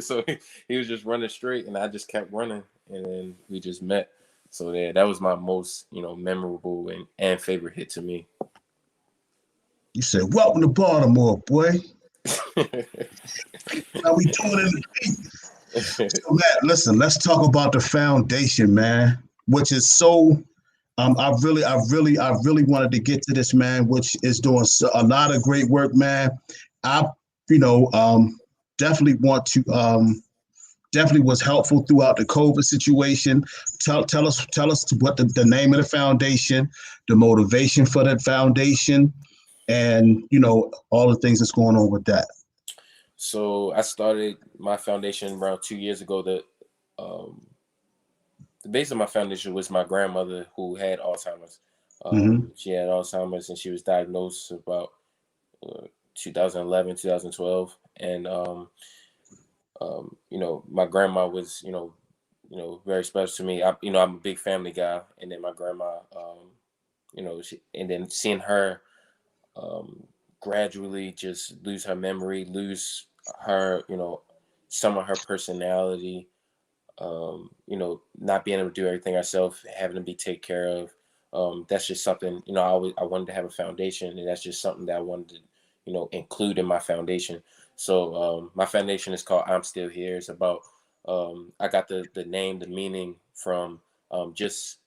So he was just running straight, and I just kept running, and then we just met. So yeah, that was my most memorable and favorite hit to me. You said, "Welcome to Baltimore, boy." How we doing in the beat? So, man, listen. Let's talk about the foundation, man. Which is so. I really wanted to get to this, man. Which is doing a lot of great work, man. I, definitely want to. Definitely was helpful throughout the COVID situation. Tell us what the name of the foundation, the motivation for that foundation, and all the things that's going on with that. So I started my foundation around 2 years ago. The base of my foundation was my grandmother who had Alzheimer's. She had Alzheimer's, and she was diagnosed about 2011, 2012, and my grandma was very special to me. I'm a big family guy, and then my grandma, and then seeing her gradually just lose her memory, lose her, some of her personality, not being able to do everything herself, having to be taken care of. That's just something, I wanted to have a foundation, and that's just something that I wanted to, include in my foundation. So my foundation is called I'm Still Here. It's about, I got the name, the meaning from just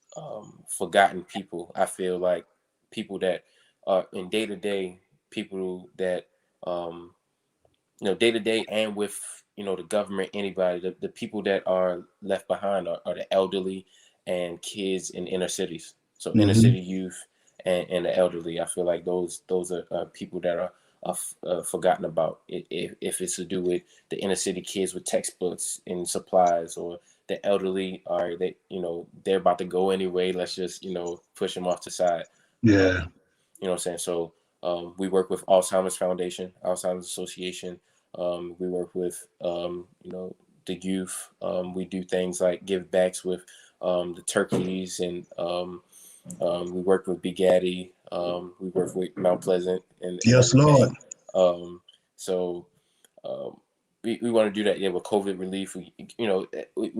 forgotten people. I feel like people that are in day-to-day, people that, day-to-day and with, the government, anybody, the people that are left behind are the elderly and kids in inner cities. So inner city youth and the elderly. I feel like those are people that are forgotten about. If it's to do with the inner city kids with textbooks and supplies, or the elderly are they're about to go anyway. Let's just push them off the side. Yeah. You know what I'm saying? So we work with Alzheimer's Foundation, Alzheimer's Association. We work with the youth. We do things like give backs with the turkeys, and we work with Big Addy. We work with Mount Pleasant, and yes, Lord. So we want to do that. Yeah, with COVID relief, we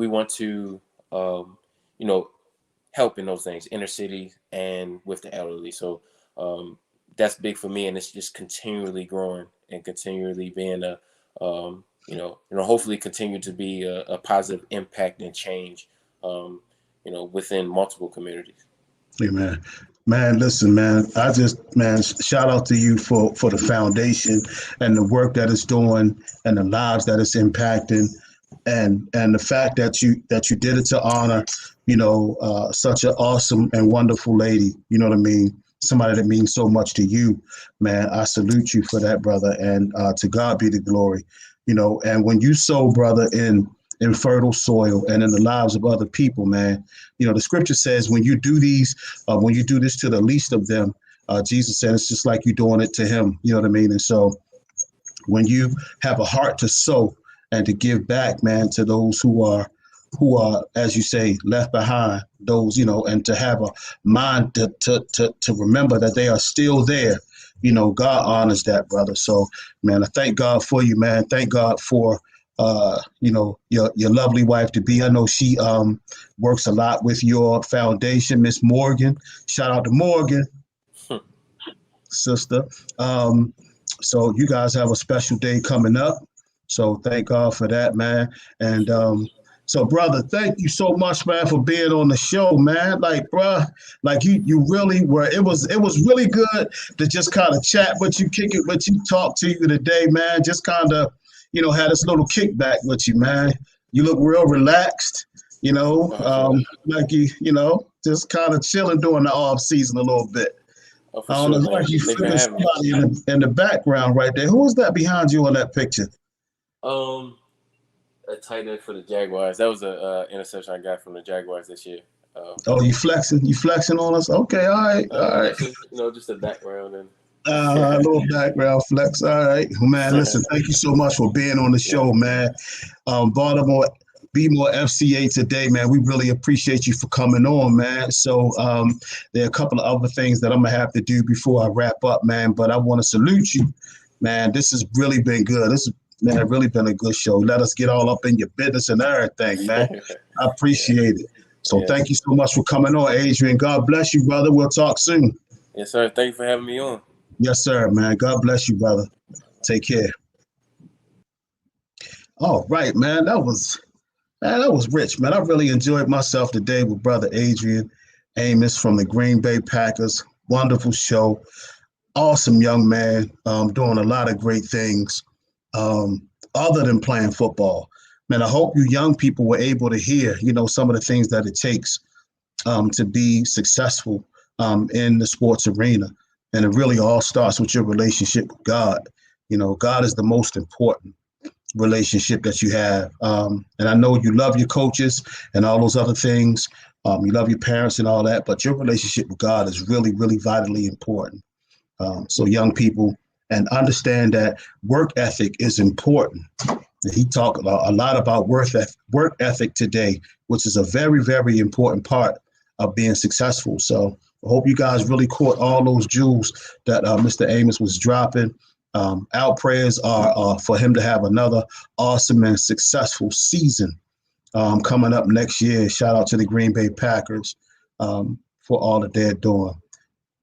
want to help in those things, inner city and with the elderly. So that's big for me, and it's just continually growing and continually being hopefully continue to be a positive impact and change, within multiple communities. Amen. Man, listen, man, shout out to you for the foundation and the work that it's doing and the lives that it's impacting, and the fact that you did it to honor, such an awesome and wonderful lady. You know what I mean? Somebody that means so much to you, man. I salute you for that, brother, and to God be the glory. And when you sow, brother, in fertile soil and in the lives of other people, man, the scripture says when you do this to the least of them, Jesus said it's just like you're doing it to him. You know what I mean? And so when you have a heart to sow and to give back, man, to those who are, as you say, left behind, those, and to have a mind to remember that they are still there. God honors that, brother. So, man, I thank God for you, man. Thank God for, your lovely wife to be. I know she works a lot with your foundation, Miss Morgan. Shout out to Morgan, sister. So you guys have a special day coming up. So thank God for that, man. And so, brother, thank you so much, man, for being on the show, man. Like, bro, like you really were. It was really good to just kind of chat with you, kick it with you, talk to you today, man. Just kind of, had this little kickback with you, man. You look real relaxed, like just kind of chilling during the off season a little bit. Oh, for sure, man. Like you flipping somebody in the background right there. Who is that behind you on that picture? A tight end for the Jaguars. That was a interception I got from the Jaguars this year. You flexing? You flexing on us? Okay, all right. Just the background and a little background flex. All right, man. Listen, thank you so much for being on the show, man. Baltimore. Be More FCA today, man. We really appreciate you for coming on, man. So there are a couple of other things that I'm going to have to do before I wrap up, man. But I want to salute you, man. This has really been good. This has really been a good show. Let us get all up in your business and everything, man. I appreciate it. So thank you so much for coming on, Adrian. God bless you, brother. We'll talk soon. Yes, sir. Thank you for having me on. Yes, sir, man. God bless you, brother. Take care. All right, man. That was rich, man. I really enjoyed myself today with brother Adrian Amos from the Green Bay Packers. Wonderful show. Awesome young man, doing a lot of great things other than playing football. Man, I hope you young people were able to hear, some of the things that it takes to be successful in the sports arena. And it really all starts with your relationship with God. God is the most important relationship that you have. And I know you love your coaches and all those other things. You love your parents and all that, but your relationship with God is really, really vitally important. So young people, and understand that work ethic is important. And he talked a lot about work ethic today, which is a very, very important part of being successful. So I hope you guys really caught all those jewels that Mr. Amos was dropping. Our prayers are for him to have another awesome and successful season coming up next year. Shout out to the Green Bay Packers for all that they're doing.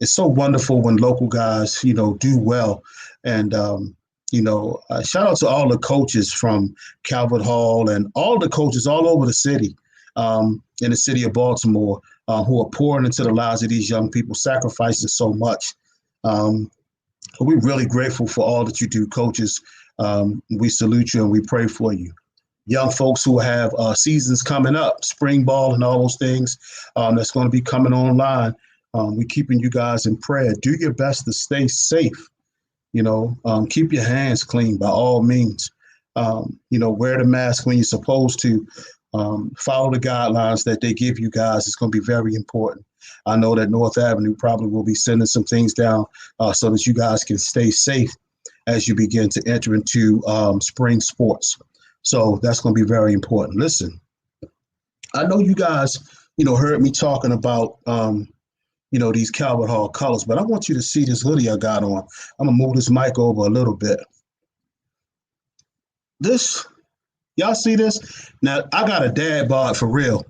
It's so wonderful when local guys, do well. And, shout out to all the coaches from Calvert Hall and all the coaches all over the city, in the city of Baltimore, who are pouring into the lives of these young people, sacrificing so much. We're really grateful for all that you do, coaches. We salute you and we pray for you. Young folks who have seasons coming up, spring ball and all those things that's going to be coming online. We're keeping you guys in prayer. Do your best to stay safe. Keep your hands clean by all means. Wear the mask when you're supposed to. Follow the guidelines that they give you guys. It's going to be very important. I know that North Avenue probably will be sending some things down so that you guys can stay safe as you begin to enter into spring sports. So that's going to be very important. Listen, I know you guys, heard me talking about, these Calvert Hall colors, but I want you to see this hoodie I got on. I'm going to move this mic over a little bit. Y'all see this? Now, I got a dad bod for real.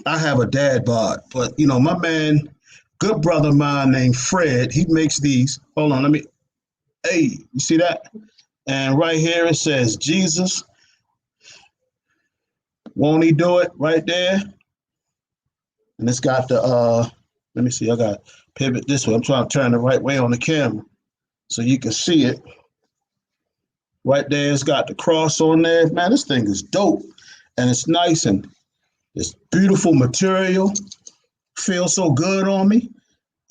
I have a dad bod, but my man, good brother of mine named Fred, he makes these. Hold on, hey, you see that? And right here it says, Jesus, won't he do it right there? And it's got the, let me see, I got to pivot this way. I'm trying to turn the right way on the camera so you can see it. Right there, it's got the cross on there. Man, this thing is dope. And it's nice and it's beautiful material. Feels so good on me.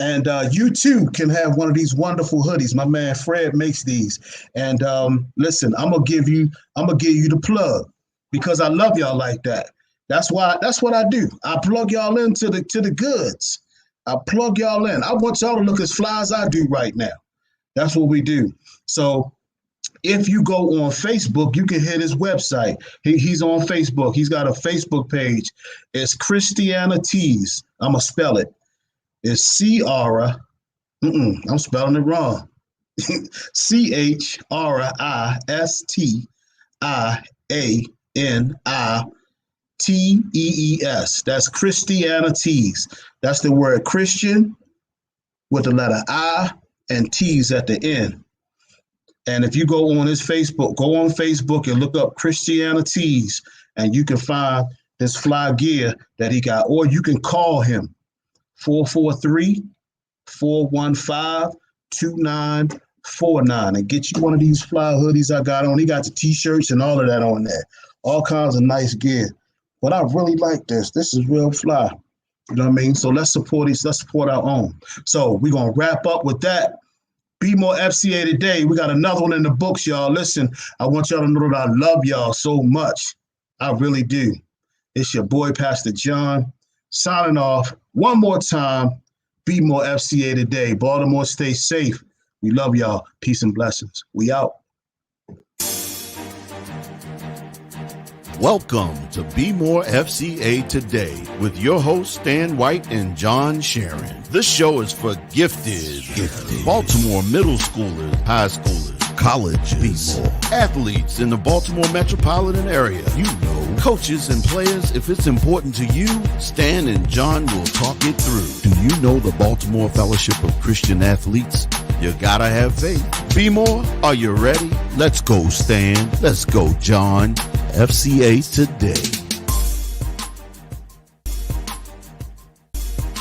And you too can have one of these wonderful hoodies. My man Fred makes these. And listen, I'm gonna give you the plug because I love y'all like that. That's what I do. I plug y'all into the goods. I plug y'all in. I want y'all to look as fly as I do right now. That's what we do. So If you go on Facebook, you can hit his website. He's on Facebook. He's got a Facebook page. It's Christianities. I'm going to spell it. It's C-R. I'm spelling it wrong. CHRISTIANITEES. That's Christianities. That's the word Christian with the letter I and T's at the end. And if you go on his Facebook, go on Facebook and look up Christianities, and you can find this fly gear that he got. Or you can call him 443-415-2949 and get you one of these fly hoodies I got on. He got the t-shirts and all of that on there. All kinds of nice gear. But I really like this. This is real fly. You know what I mean? So let's support these. Let's support our own. So we're going to wrap up with that. Be More FCA today. We got another one in the books, y'all. Listen, I want y'all to know that I love y'all so much. I really do. It's your boy, Pastor John, signing off one more time. Be More FCA today. Baltimore, stay safe. We love y'all. Peace and blessings. We out. Welcome to Be More FCA Today with your hosts Stan White and John Sharon. This show is for gifted Baltimore middle schoolers, high schoolers, colleges, athletes in the Baltimore metropolitan area. You know, coaches and players. If it's important to you, Stan and John will talk it through. Do you know the Baltimore Fellowship of Christian Athletes? You gotta have faith. Be More, are you ready? Let's go, Stan. Let's go, John. FCA Today.